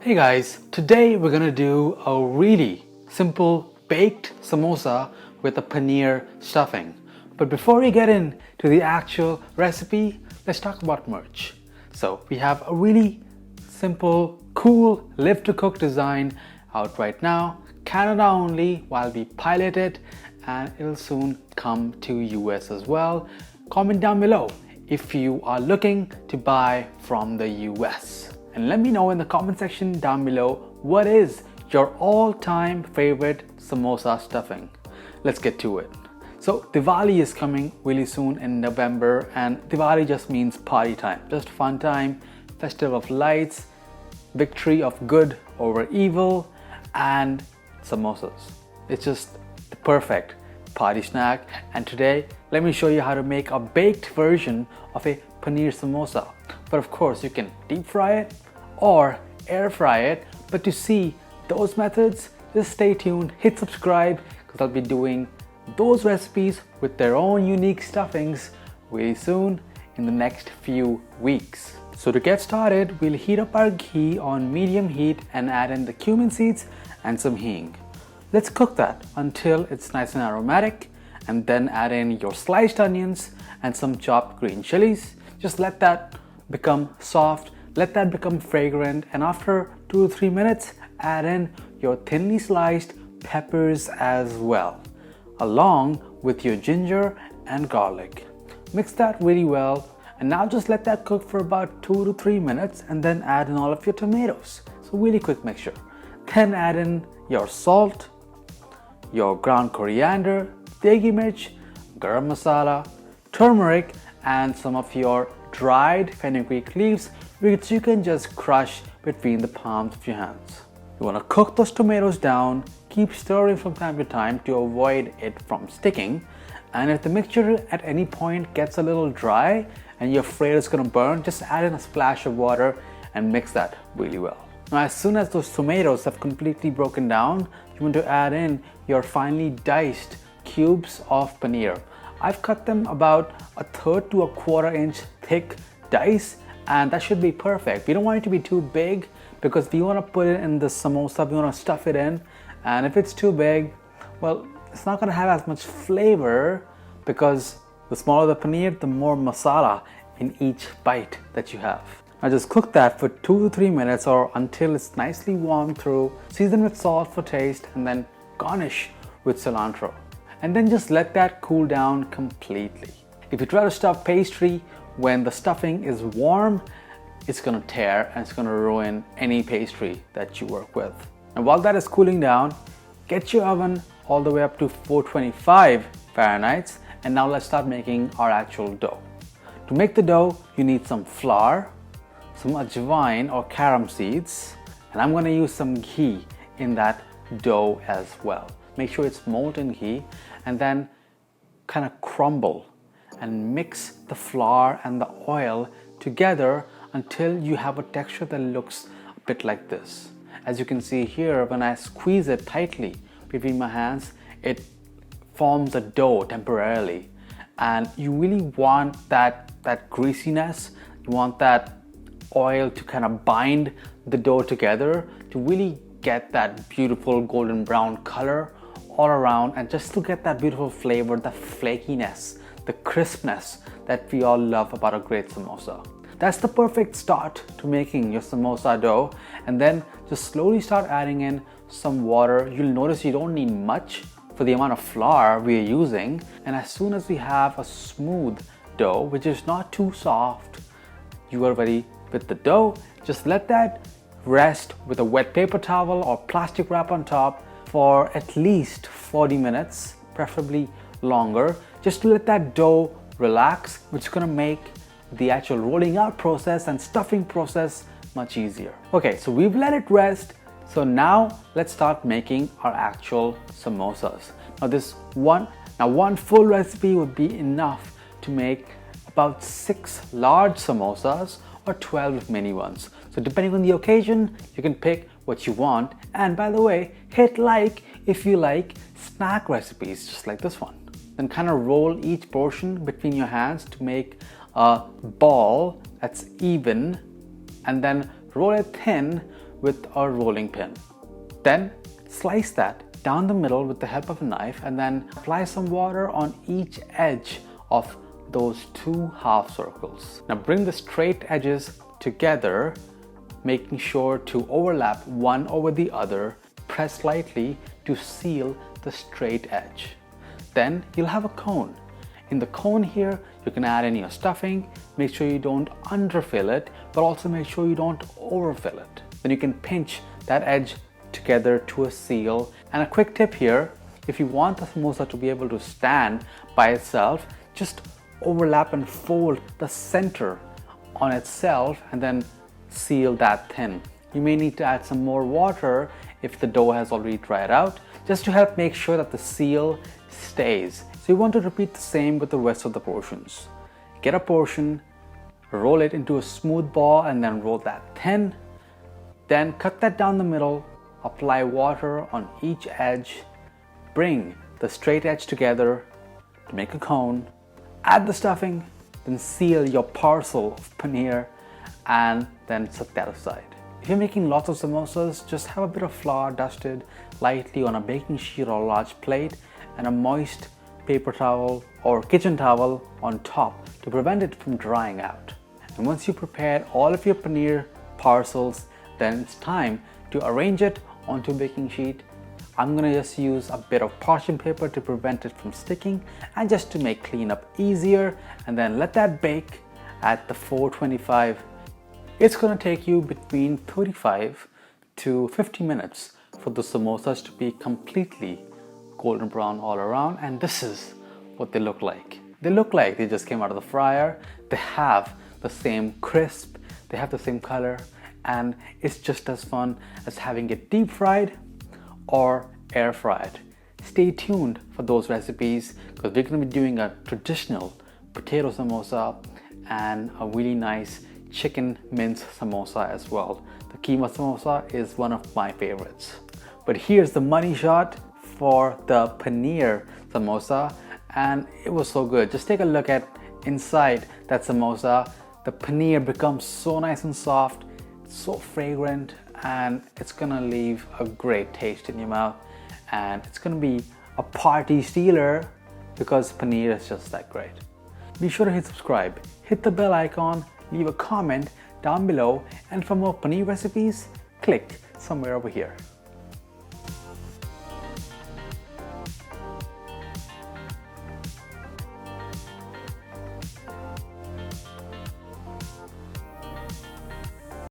Hey guys, today we're gonna do a really simple baked samosa with a paneer stuffing. But before we get into the actual recipe, let's talk about merch. So we have a really simple, cool live to cook design out right now, Canada only while we pilot it, and it'll soon come to US as well. Comment down below if you are looking to buy from the US. And let me know in the comment section down below what is your all-time favorite samosa stuffing. Let's get to it. So Diwali is coming really soon in November, and Diwali just means party time, just fun time, festival of lights, victory of good over evil, and samosas. It's just the perfect party snack. And today let me show you how to make a baked version of a paneer samosa. But of course you can deep fry it or air fry it. But to see those methods, just stay tuned, hit subscribe, because I'll be doing those recipes with their own unique stuffings really soon in the next few weeks. So to get started, we'll heat up our ghee on medium heat and add in the cumin seeds and some hing. Let's cook that until it's nice and aromatic, and then add in your sliced onions and some chopped green chilies. Just let that become soft, let that become fragrant, and after 2 to 3 minutes, add in your thinly sliced peppers as well, along with your ginger and garlic. Mix that really well, and now just let that cook for about 2 to 3 minutes, and then add in all of your tomatoes. So really quick mixture. Then add in your salt, your ground coriander, degi mirch, garam masala, turmeric, and some of your dried fenugreek leaves, which you can just crush between the palms of your hands. You want to cook those tomatoes down, keep stirring from time to time to avoid it from sticking. And if the mixture at any point gets a little dry and you're afraid it's going to burn, just add in a splash of water and mix that really well. Now, as soon as those tomatoes have completely broken down, you want to add in your finely diced cubes of paneer. I've cut them about 1/3 to 1/4 inch thick dice, and that should be perfect. We don't want it to be too big because we want to put it in the samosa, we want to stuff it in. And if it's too big, well, it's not going to have as much flavor, because the smaller the paneer, the more masala in each bite that you have. Now just cook that for 2 to 3 minutes or until it's nicely warmed through. Season with salt for taste, and then garnish with cilantro. And then just let that cool down completely. If you try to stuff pastry when the stuffing is warm, it's gonna tear and it's gonna ruin any pastry that you work with. And while that is cooling down, get your oven all the way up to 425 Fahrenheit. And now let's start making our actual dough. To make the dough, you need some flour, some ajwain or carom seeds, and I'm going to use some ghee in that dough as well. Make sure it's molten ghee, and then kind of crumble and mix the flour and the oil together until you have a texture that looks a bit like this. As you can see here, when I squeeze it tightly between my hands, it forms a dough temporarily, and you really want that greasiness, you want that oil to kind of bind the dough together to really get that beautiful golden brown color all around, and just to get that beautiful flavor, the flakiness, the crispness that we all love about a great samosa. That's the perfect start to making your samosa dough. And then just slowly start adding in some water. You'll notice you don't need much for the amount of flour we are using. And as soon as we have a smooth dough, which is not too soft, you are ready with the dough. Just let that rest with a wet paper towel or plastic wrap on top for at least 40 minutes, preferably longer, just to let that dough relax, which is going to make the actual rolling out process and stuffing process much easier. Okay, so we've let it rest. So now let's start making our actual samosas. Now one full recipe would be enough to make about 6 large samosas or 12 mini ones. So depending on the occasion, you can pick what you want. And by the way, hit like if you like snack recipes just like this one. Then kind of roll each portion between your hands to make a ball that's even, and then roll it thin with a rolling pin. Then slice that down the middle with the help of a knife and then apply some water on each edge of those two half circles. Now bring the straight edges together, making sure to overlap one over the other. Press lightly to seal the straight edge. Then you'll have a cone. In the cone here, you can add in your stuffing. Make sure you don't underfill it, but also make sure you don't overfill it. Then you can pinch that edge together to a seal. And a quick tip here, if you want the samosa to be able to stand by itself, just overlap and fold the center on itself and then seal that thin. You may need to add some more water if the dough has already dried out, just to help make sure that the seal stays. So you want to repeat the same with the rest of the portions. Get a portion, roll it into a smooth ball and then roll that thin. Then cut that down the middle, apply water on each edge, bring the straight edge together to make a cone, add the stuffing, then seal your parcel of paneer and then set that aside. If you're making lots of samosas, just have a bit of flour dusted lightly on a baking sheet or a large plate and a moist paper towel or kitchen towel on top to prevent it from drying out. And once you prepared all of your paneer parcels, then it's time to arrange it onto a baking sheet. I'm gonna just use a bit of parchment paper to prevent it from sticking and just to make cleanup easier, and then let that bake at the 425. It's gonna take you between 35 to 50 minutes for the samosas to be completely golden brown all around, and this is what they look like. They look like they just came out of the fryer. They have the same crisp, they have the same color, and it's just as fun as having it deep fried or air fried. Stay tuned for those recipes because we're going to be doing a traditional potato samosa and a really nice chicken mince samosa as well. The keema samosa is one of my favorites. But here's the money shot for the paneer samosa, and it was so good. Just take a look at inside that samosa. The paneer becomes so nice and soft, so fragrant, and it's gonna leave a great taste in your mouth, and it's gonna be a party stealer because paneer is just that great. Be sure to hit subscribe, hit the bell icon, leave a comment down below, and for more paneer recipes, click somewhere over here.